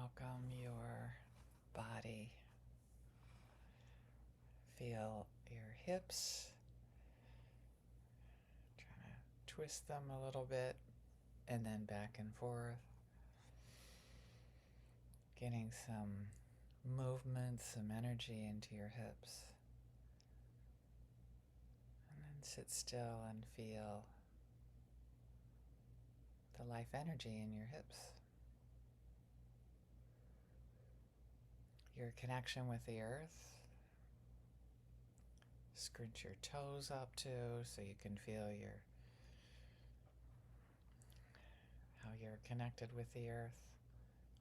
welcome your body. Feel your hips. Trying to twist them a little bit and then back and forth. Getting some movement, some energy into your hips. And then sit still and feel the life energy in your hips. Your connection with the earth. Scrunch your toes up too so you can feel how you're connected with the earth,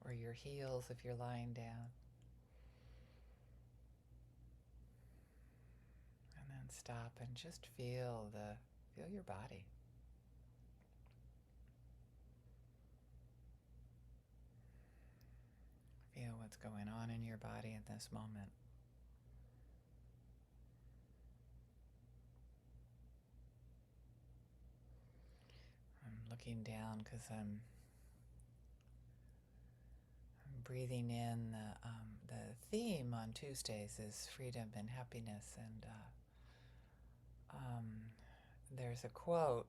or your heels if you're lying down. And then stop and just feel your body. Feel what's going on in your body at this moment. I'm looking down because I'm breathing in. The theme on Tuesdays is freedom and happiness, and there's a quote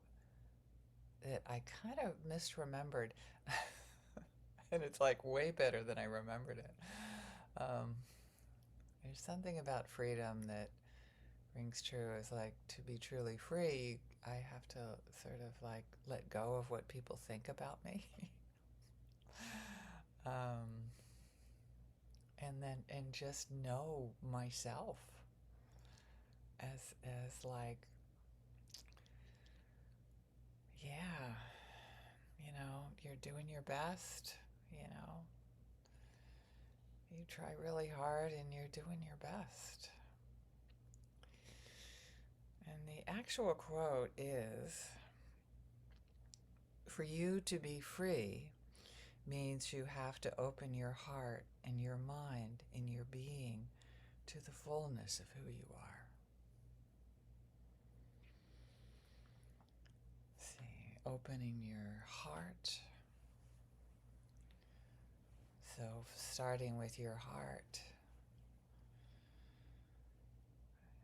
that I kind of misremembered, and it's like way better than I remembered it. There's something about freedom that rings true. Is like, to be truly free, I have to sort of like let go of what people think about me. um, and just know myself as like, yeah, you're doing your best, you try really hard and you're doing your best. And the actual quote is, for you to be free means you have to open your heart and your mind and your being to the fullness of who you are. See, opening your heart. So, starting with your heart,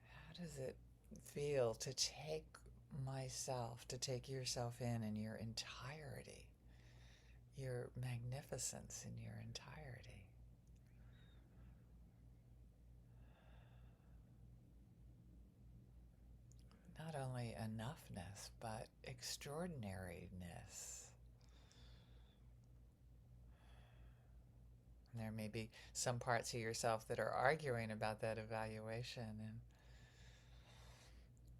how does it feel to take yourself in your entirety, your magnificence in your entirety? Not only enoughness, but extraordinariness. And there may be some parts of yourself that are arguing about that evaluation, and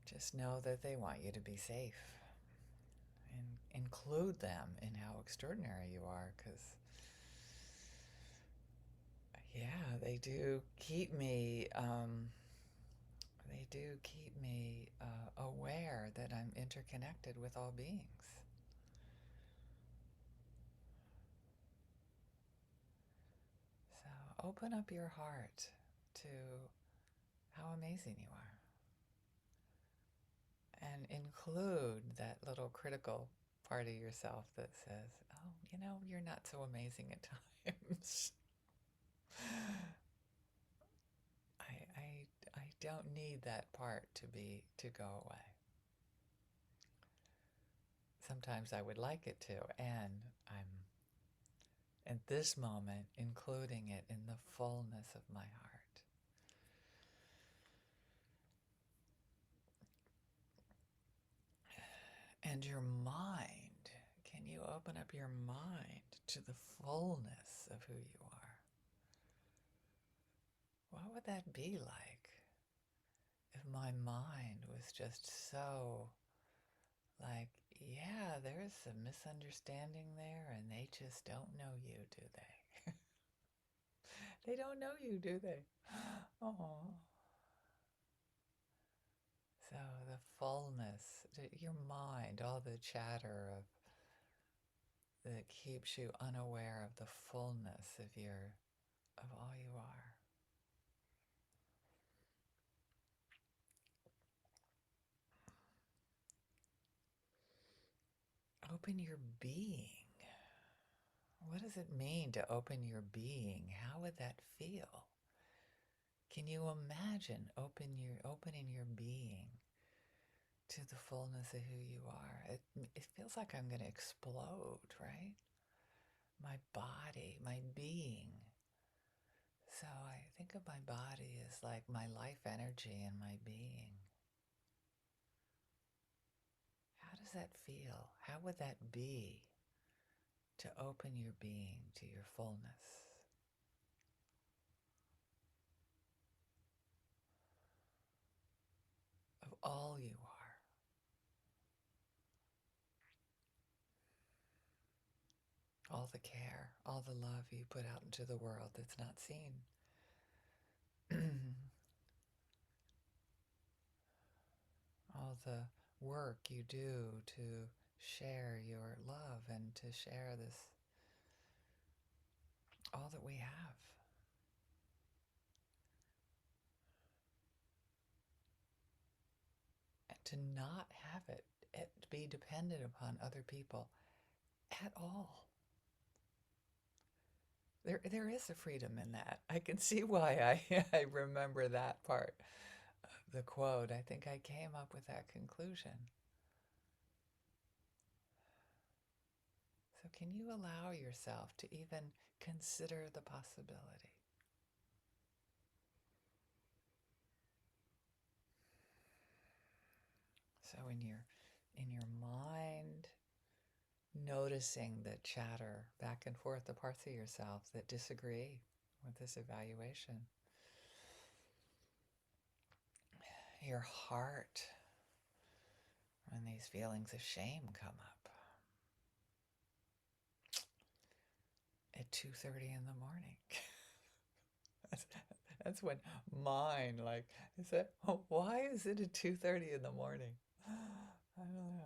just know that they want you to be safe. And include them in how extraordinary you are, because, yeah, they do keep me aware that I'm interconnected with all beings. So open up your heart to how amazing you are. And include that little critical part of yourself that says, oh, you're not so amazing at times. I don't need that part to go away. Sometimes I would like it to, and I'm at this moment including it in the fullness of my heart. And your mind, can you open up your mind to the fullness of who you are? What would that be like if my mind was just so like, yeah, there's a misunderstanding there and they just don't know you, do they? They don't know you, do they? Oh. So the fullness, your mind, all the chatter that keeps you unaware of the fullness of all you are. Open your being. what does it mean to open your being? How would that feel? Can you imagine opening your being to the fullness of who you are? It feels like I'm going to explode, right? My body, my being. So I think of my body as like my life energy and my being. How does that feel? How would that be to open your being to your fullness? Of all you are. All the care, all the love you put out into the world that's not seen. All the work you do to share your love and to share this, all that we have. And to not have it be dependent upon other people at all. There is a freedom in that. I can see why I remember that part of the quote. I think I came up with that conclusion. So can you allow yourself to even consider the possibility? So in your mind, noticing the chatter back and forth, the parts of yourself that disagree with this evaluation. Your heart, when these feelings of shame come up at 2:30 in the morning. that's when mine, like, is it, oh, why is it at 2:30 in the morning? I don't know.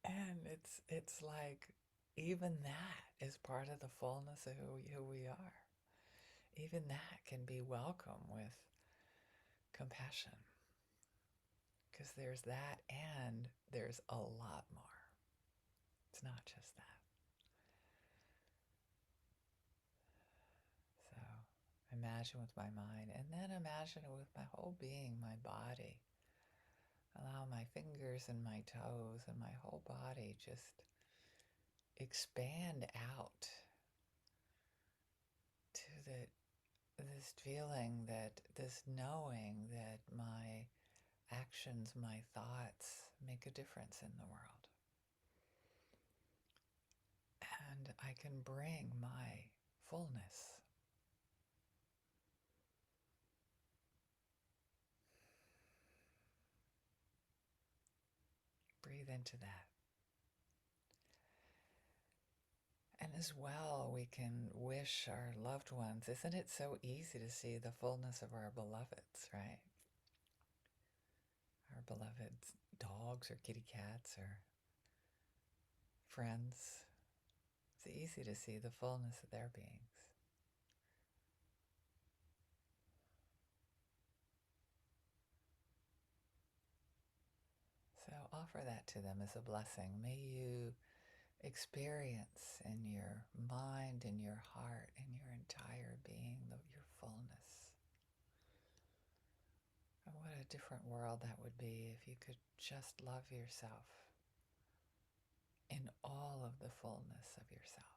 And it's like even that is part of the fullness of who we are. Even that can be welcome with compassion. Because there's that and there's a lot more. It's not just that. So imagine with my mind and then imagine it with my whole being, my body. Allow my fingers and my toes and my whole body just expand out to this feeling, that this knowing that my actions, my thoughts make a difference in the world. And I can bring my fullness. Breathe into that. And as well, we can wish our loved ones, isn't it so easy to see the fullness of our beloveds, right? Our beloved dogs or kitty cats or friends. It's easy to see the fullness of their beings. So offer that to them as a blessing. May you experience in your mind, in your heart, in your entire being, your fullness. And what a different world that would be if you could just love yourself in all of the fullness of yourself.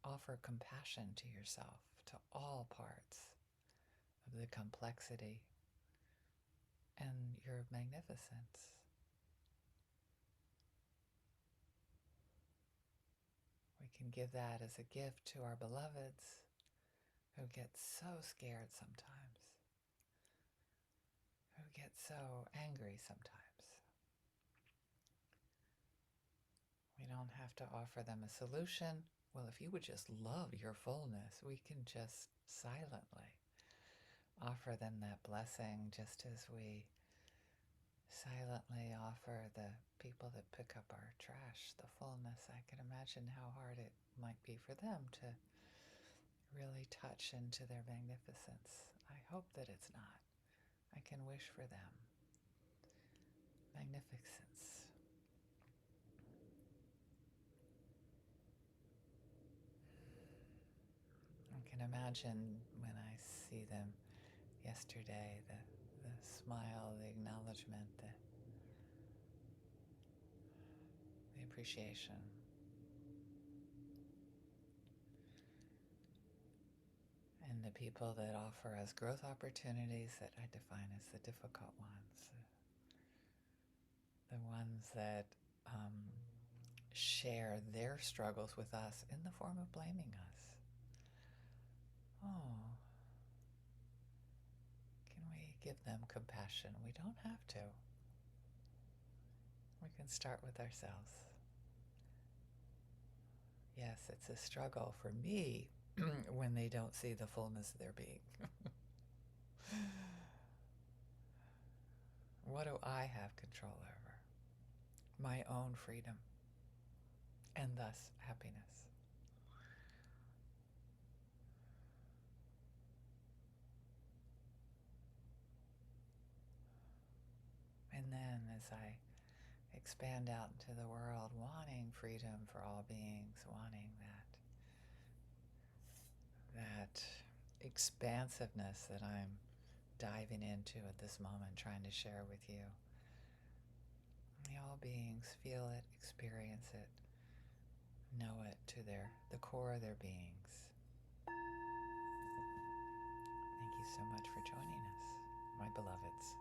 Offer compassion to yourself, to all parts of the complexity and your magnificence. We can give that as a gift to our beloveds who get so scared sometimes, who get so angry sometimes. We don't have to offer them a solution. Well, if you would just love your fullness, we can just silently offer them that blessing, just as we silently offer the people that pick up our trash the fullness. I can imagine how hard it might be for them to really touch into their magnificence. I hope that it's not. I can wish for them magnificence. imagine when I see them yesterday, the smile, the acknowledgement, the appreciation. And the people that offer us growth opportunities that I define as the difficult ones, the ones that share their struggles with us in the form of blaming us. Oh, can we give them compassion? We don't have to. We can start with ourselves. Yes, it's a struggle for me when they don't see the fullness of their being. What do I have control over? My own freedom, and thus happiness. And then as I expand out into the world, wanting freedom for all beings, wanting that expansiveness that I'm diving into at this moment, trying to share with you. May all beings feel it, experience it, know it to the core of their beings. Thank you so much for joining us, my beloveds.